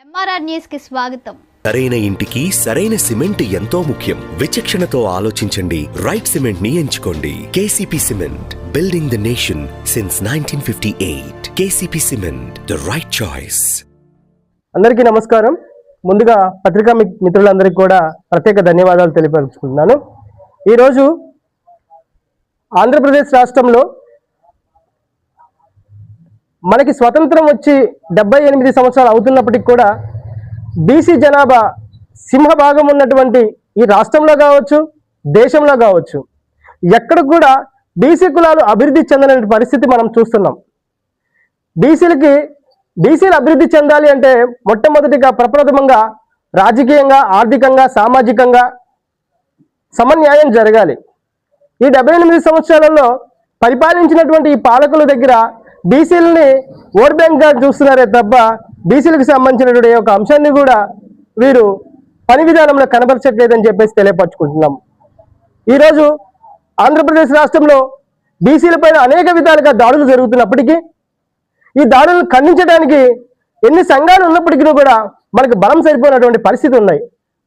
MRR news కి స్వాగతం. సరైన ఇంటికి సరైన సిమెంట్ ఎంతో ముఖ్యం. విచక్షణతో ఆలోచించండి. రైట్ సిమెంట్ ని ఎంచుకోండి. KCP cement, building the nation since 1958. KCP cement, the right choice. అందరికీ నమస్కారం. ముందుగా పత్రికా మిత్రులందరికీ కూడా ప్రత్యేక ధన్యవాదాలు తెలియపరుచుకుంటున్నాను. ఈరోజు ఆంధ్రప్రదేశ్ రాష్ట్రంలో మనకి స్వతంత్రం వచ్చి 78 సంవత్సరాలు అవుతున్నప్పటికీ కూడా బీసీ జనాభా సింహభాగం ఉన్నటువంటి ఈ రాష్ట్రంలో కావచ్చు, దేశంలో కావచ్చు, ఎక్కడ కూడా బీసీ కులాలు అభివృద్ధి చెందలేని పరిస్థితి మనం చూస్తున్నాం. బీసీలు అభివృద్ధి చెందాలి అంటే మొట్టమొదటిగా ప్రప్రథమంగా రాజకీయంగా, ఆర్థికంగా, సామాజికంగా సమన్యాయం జరగాలి. ఈ 78 సంవత్సరాలలో పరిపాలించినటువంటి ఈ పాలకుల దగ్గర బీసీలని ఓట్ బ్యాంక్గా చూస్తున్నారే తప్ప బీసీలకు సంబంధించినటువంటి ఒక అంశాన్ని కూడా వీరు పని విధానంలో కనబరచట్లేదని చెప్పేసి తెలియపరచుకుంటున్నాం. ఈరోజు ఆంధ్రప్రదేశ్ రాష్ట్రంలో బీసీల పైన అనేక విధాలుగా దాడులు జరుగుతున్నప్పటికీ ఈ దాడులను ఖండించడానికి ఎన్ని సంఘాలు ఉన్నప్పటికీ కూడా మనకు బలం సరిపోయినటువంటి పరిస్థితి ఉన్నాయి.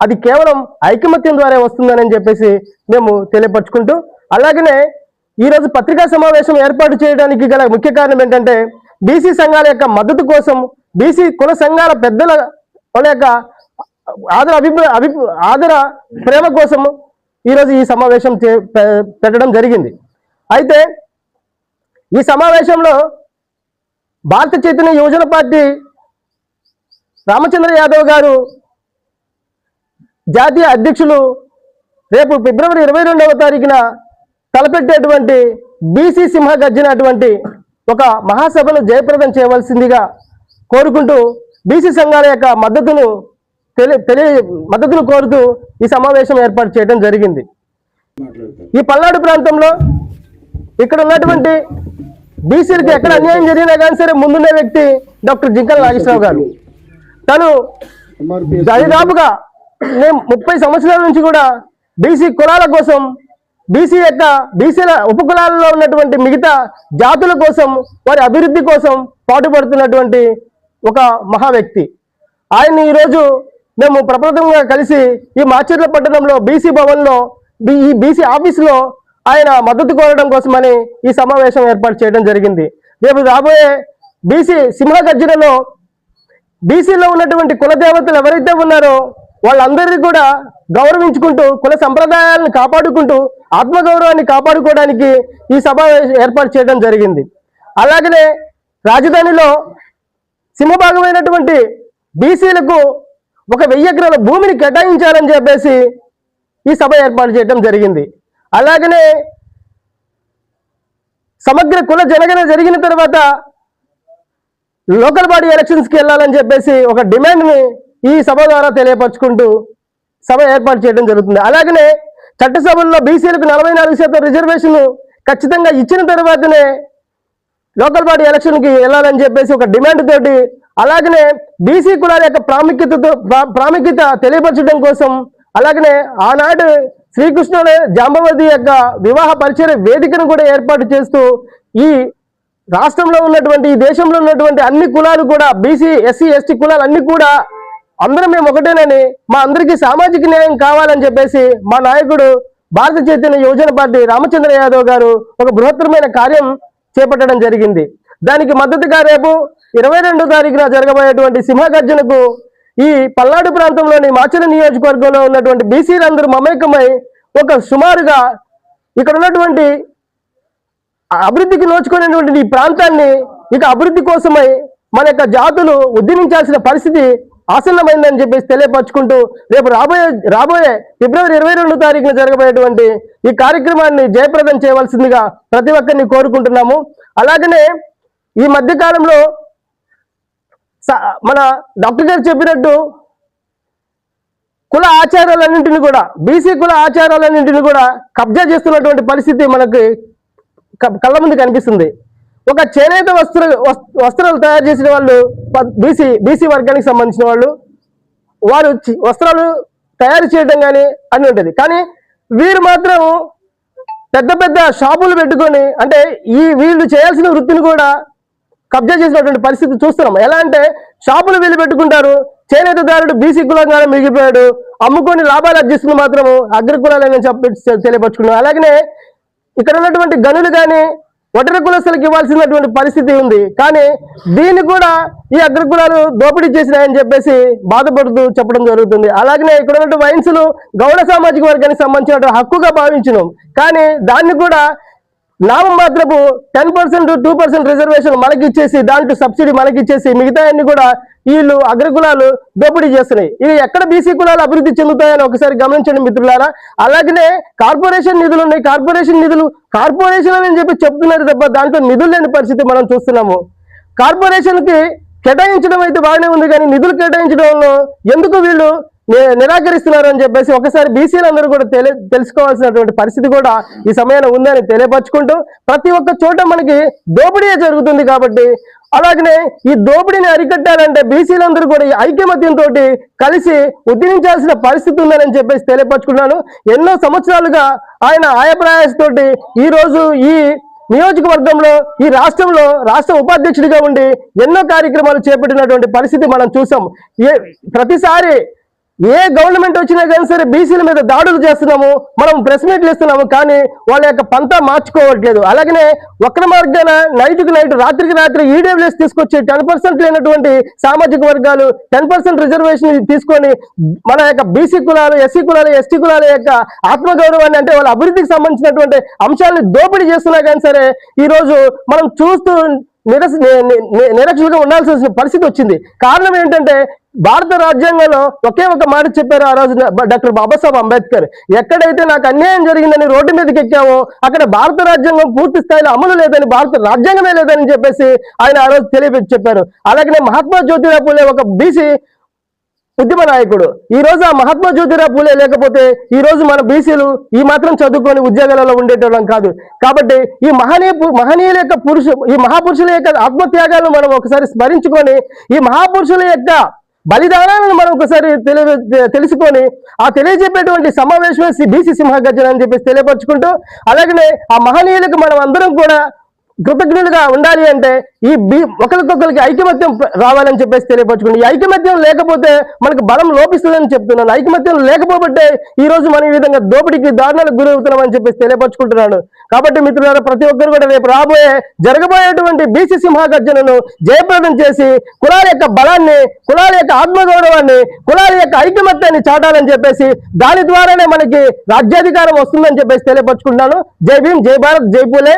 అది కేవలం ఐకమత్యం ద్వారా వస్తుందని చెప్పేసి మేము తెలియపరచుకుంటూ, అలాగనే ఈరోజు పత్రికా సమావేశం ఏర్పాటు చేయడానికి గల ముఖ్య కారణం ఏంటంటే బీసీ సంఘాల యొక్క మద్దతు కోసం, బీసీ కుల సంఘాల పెద్దల యొక్క ఆదర ప్రేమ కోసం ఈరోజు ఈ సమావేశం పెట్టడం జరిగింది. అయితే ఈ సమావేశంలో భారత చైతన్య యువజన పార్టీ రామచంద్ర యాదవ్ గారు జాతీయ అధ్యక్షులు రేపు ఫిబ్రవరి 22వ తారీఖున తలపెట్టేటువంటి బీసీ సింహ గర్జనటువంటి ఒక మహాసభను జయప్రదం చేయవలసిందిగా కోరుకుంటూ బీసీ సంఘాల యొక్క మద్దతును కోరుతూ ఈ సమావేశం ఏర్పాటు చేయడం జరిగింది. ఈ పల్నాడు ప్రాంతంలో ఇక్కడ ఉన్నటువంటి బీసీలకు ఎక్కడ అన్యాయం జరిగినా కానీ సరే ముందున్న వ్యక్తి డాక్టర్ జింకల నాగేశ్వరరావు గారు. తను దాదాపుగా 30 సంవత్సరాల నుంచి కూడా బీసీ కులాల కోసం, బీసీల ఉపకులాలలో ఉన్నటువంటి మిగతా జాతుల కోసం, వారి అభివృద్ధి కోసం పాటుపడుతున్నటువంటి ఒక మహా వ్యక్తి. ఆయన్ని ఈరోజు మేము ప్రప్రథమంగా కలిసి ఈ మాచర్ల పట్టణంలో బీసీ భవన్లో ఈ బీసీ ఆఫీసులో ఆయన మద్దతు కోరడం కోసమని ఈ సమావేశం ఏర్పాటు చేయడం జరిగింది. రేపు రాబోయే బీసీ సింహగర్జనలో బీసీలో ఉన్నటువంటి కుల దేవతలు ఎవరైతే ఉన్నారో వాళ్ళందరినీ కూడా గౌరవించుకుంటూ, కుల సంప్రదాయాలను కాపాడుకుంటూ, ఆత్మగౌరవాన్ని కాపాడుకోవడానికి ఈ సభ ఏర్పాటు చేయడం జరిగింది. అలాగనే రాజధానిలో సింహభాగమైనటువంటి బీసీలకు 1000 ఎకరాల భూమిని కేటాయించాలని చెప్పేసి ఈ సభ ఏర్పాటు చేయడం జరిగింది. అలాగనే సమగ్ర కుల జనగణన జరిగిన తర్వాత లోకల్ బాడీ ఎలక్షన్స్కి వెళ్ళాలని చెప్పేసి ఒక డిమాండ్ని ఈ సభ ద్వారా తెలియపరచుకుంటూ సభ ఏర్పాటు చేయడం జరుగుతుంది. అలాగనే చట్టసభల్లో బీసీలకు 44% రిజర్వేషన్ ఖచ్చితంగా ఇచ్చిన తర్వాతనే లోకల్ బాడీ ఎలక్షన్కి వెళ్ళాలని చెప్పేసి ఒక డిమాండ్ తోటి, అలాగనే బీసీ కులాల యొక్క ప్రాముఖ్యత తెలియపరచడం కోసం, అలాగనే ఆనాడు శ్రీకృష్ణుడు జాంబవతి యొక్క వివాహ పరిచయ వేదికను కూడా ఏర్పాటు చేస్తూ ఈ రాష్ట్రంలో ఉన్నటువంటి, ఈ దేశంలో ఉన్నటువంటి అన్ని కులాలు కూడా, బీసీ, ఎస్సీ, ఎస్టీ కులాలు అన్ని కూడా అందరం మేము ఒకటేనని, మా అందరికీ సామాజిక న్యాయం కావాలని చెప్పేసి మా నాయకుడు భారత చైతన్య యువజన పార్టీ రామచంద్ర యాదవ్ గారు ఒక బృహత్తరమైన కార్యం చేపట్టడం జరిగింది. దానికి మద్దతుగా రేపు 22వ తారీఖున జరగబోయేటువంటి సింహగర్జనకు ఈ పల్నాడు ప్రాంతంలోని మాచర్ల నియోజకవర్గంలో ఉన్నటువంటి బీసీలందరూ మమేకమై ఒక సుమారుగా ఇక్కడ ఉన్నటువంటి అభివృద్ధికి నోచుకునేటువంటి ఈ ప్రాంతాన్ని ఇక అభివృద్ధి కోసమై మన యొక్క జాతులు ఉద్యమించాల్సిన పరిస్థితి ఆసన్నమైందని చెప్పేసి తెలియపరచుకుంటూ రేపు రాబోయే ఫిబ్రవరి 22వ తారీఖున జరగబోయేటువంటి ఈ కార్యక్రమాన్ని జయప్రదం చేయవలసిందిగా ప్రతి ఒక్కరిని కోరుకుంటున్నాము. అలాగనే ఈ మధ్య కాలంలో మన డాక్టర్ గారు చెప్పినట్టు కుల ఆచారాలన్నింటినీ కూడా, బీసీ కుల ఆచారాలన్నింటినీ కూడా కబ్జా చేస్తున్నటువంటి పరిస్థితి మనకి కళ్ళ ముందు కనిపిస్తుంది. ఒక చేనేత వస్త్రాలు తయారు చేసిన వాళ్ళు బీసీ వర్గానికి సంబంధించిన వారు వస్త్రాలు తయారు చేయడం కానీ అన్ని ఉంటుంది. కానీ వీరు మాత్రం పెద్ద పెద్ద షాపులు పెట్టుకొని, అంటే వీళ్ళు చేయాల్సిన వృత్తిని కూడా కబ్జా చేసినటువంటి పరిస్థితి చూస్తున్నాం. ఎలా అంటే షాపులు వీళ్ళు పెట్టుకుంటారు, చేనేతదారుడు బీసీ కులంగానే మిగిలిపోయాడు, అమ్ముకొని లాభాలు అర్జిస్తుంది మాత్రము అగ్రకులాలని చెప్పి తెలియపరుచుకున్నాం. అలాగనే ఇక్కడ ఉన్నటువంటి గనులు కానీ ఒంటరి కులస్తులకు ఇవ్వాల్సినటువంటి పరిస్థితి ఉంది. కానీ దీన్ని కూడా ఈ అగ్రకులాలు దోపిడీ చేసినాయని చెప్పేసి బాధపడుతూ చెప్పడం జరుగుతుంది. అలాగనే ఇక్కడ ఉన్నటువంటి వైన్సులు గౌడ సామాజిక వర్గానికి సంబంధించిన హక్కుగా భావించినాం. కానీ దాన్ని కూడా నామమాత్రపు 10% 2% రిజర్వేషన్ మనకిచ్చేసి దాంట్లో సబ్సిడీ మనకిచ్చేసి మిగతా అన్ని కూడా వీళ్ళు అగ్రకులాలు దోపిడీ చేస్తున్నాయి. ఇవి ఎక్కడ బీసీ కులాలు అభివృద్ధి చెందుతాయని ఒకసారి గమనించండి మిత్రులారా. అలాగనే కార్పొరేషన్ నిధులు ఉన్నాయి, కార్పొరేషన్ అని చెప్పి చెప్తున్నారు తప్ప దాంట్లో నిధులు లేని పరిస్థితి మనం చూస్తున్నాము. కార్పొరేషన్ కి కేటాయించడం అయితే బాగానే ఉంది, కానీ నిధులు కేటాయించడంలో ఎందుకు వీళ్ళు నిరాకరిస్తున్నారు అని చెప్పేసి ఒకసారి బీసీలందరూ కూడా తెలుసుకోవాల్సినటువంటి పరిస్థితి కూడా ఈ సమయంలో ఉందని తెలియపరుచుకుంటూ, ప్రతి ఒక్క చోట మనకి దోపిడీ జరుగుతుంది కాబట్టి అలాగనే ఈ దోపిడీని అరికట్టాలంటే బీసీలందరూ కూడా ఈ ఐకమత్యంతో కలిసి ఉద్యమించాల్సిన పరిస్థితి ఉందని చెప్పేసి తెలియపరుచుకున్నాను. ఎన్నో సంవత్సరాలుగా ఆయన ఆయప్రయాసతోటి ఈ రోజు ఈ నియోజకవర్గంలో ఈ రాష్ట్రంలో రాష్ట్ర ఉపాధ్యక్షుడిగా ఉండి ఎన్నో కార్యక్రమాలు చేపట్టినటువంటి పరిస్థితి మనం చూసాం. ప్రతిసారి ఏ గవర్నమెంట్ వచ్చినా కానీ సరే బీసీల మీద దాడులు చేస్తున్నాము, మనం ప్రెస్ మీట్లు ఇస్తున్నాము, కానీ వాళ్ళ యొక్క పంతా మార్చుకోవట్లేదు. అలాగనే వక్ర మార్గాన నైట్కి నైట్ రాత్రికి రాత్రి ఈడబ్ల్యూఎస్ తీసుకొచ్చి 10% లేనటువంటి సామాజిక వర్గాలు 10% రిజర్వేషన్ తీసుకొని మన యొక్క బీసీ కులాలు, ఎస్సీ కులాలు, ఎస్టీ కులాల యొక్క ఆత్మగౌరవాన్ని అంటే వాళ్ళ అభివృద్ధికి సంబంధించినటువంటి అంశాలను దోపిడీ చేస్తున్నా కానీ సరే ఈ రోజు మనం చూస్తూ నిరక్షులుగా ఉండాల్సిన పరిస్థితి వచ్చింది. కారణం ఏంటంటే భారత రాజ్యాంగంలో ఒకే ఒక మాట చెప్పారు ఆ రోజు డాక్టర్ బాబాసాహెబ్ అంబేద్కర్, ఎక్కడైతే నాకు అన్యాయం జరిగిందని రోడ్డు మీదకి ఎక్కామో అక్కడ భారత రాజ్యాంగం పూర్తి స్థాయిలో అమలు లేదని, భారత రాజ్యాంగమే లేదని చెప్పేసి ఆయన ఆ రోజు చెప్పారు. అలాగనే మహాత్మా జ్యోతిరావు పూలే ఒక బీసీ ఉద్యమ నాయకుడు. ఈ రోజు ఆ మహాత్మా జ్యోతిరావు పూలే లేకపోతే ఈ రోజు మన బీసీలు ఈ మాత్రం చదువుకొని ఉద్యోగాలలో ఉండేటోళ్ళం కాదు. కాబట్టి ఈ మహనీయుల యొక్క ఈ మహాపురుషుల యొక్క ఆత్మత్యాగాలను మనం ఒకసారి స్మరించుకొని ఈ మహాపురుషుల యొక్క బలిదానాలను మనం ఒకసారి తెలుసుకొని ఆ తెలియజెప్పేటువంటి సమావేశమే బీసీ సింహగర్జన అని చెప్పేసి తెలియపరుచుకుంటూ, అలాగనే ఆ మహనీయులకు మనం అందరం కూడా కృతజ్ఞులుగా ఉండాలి అంటే ఈ ఒకరికొకరికి ఐకమత్యం రావాలని చెప్పేసి తెలియపరచుకోండి. ఈ ఐకమత్యం లేకపోతే మనకు బలం లోపిస్తుందని చెప్తున్నాను. ఐకమత్యం లేకపోబట్టే ఈ రోజు మనం ఈ విధంగా దోపిడీకి దారుణాలకు గురవుతున్నామని చెప్పేసి తెలియపరచుకుంటున్నాను. కాబట్టి మిత్రులారా, ప్రతి ఒక్కరు కూడా రేపు జరగబోయేటువంటి బీసీ సింహగర్జనను జయప్రదం చేసి కులాల యొక్క బలాన్ని, కులాల యొక్క ఆత్మగౌరవాన్ని, కులాల యొక్క ఐకమత్యాన్ని చాటాలని చెప్పేసి దాని ద్వారానే మనకి రాజ్యాధికారం వస్తుందని చెప్పేసి తెలియపరచుకుంటున్నాను. జై భీమ్, జై భారత్, జై పూలే.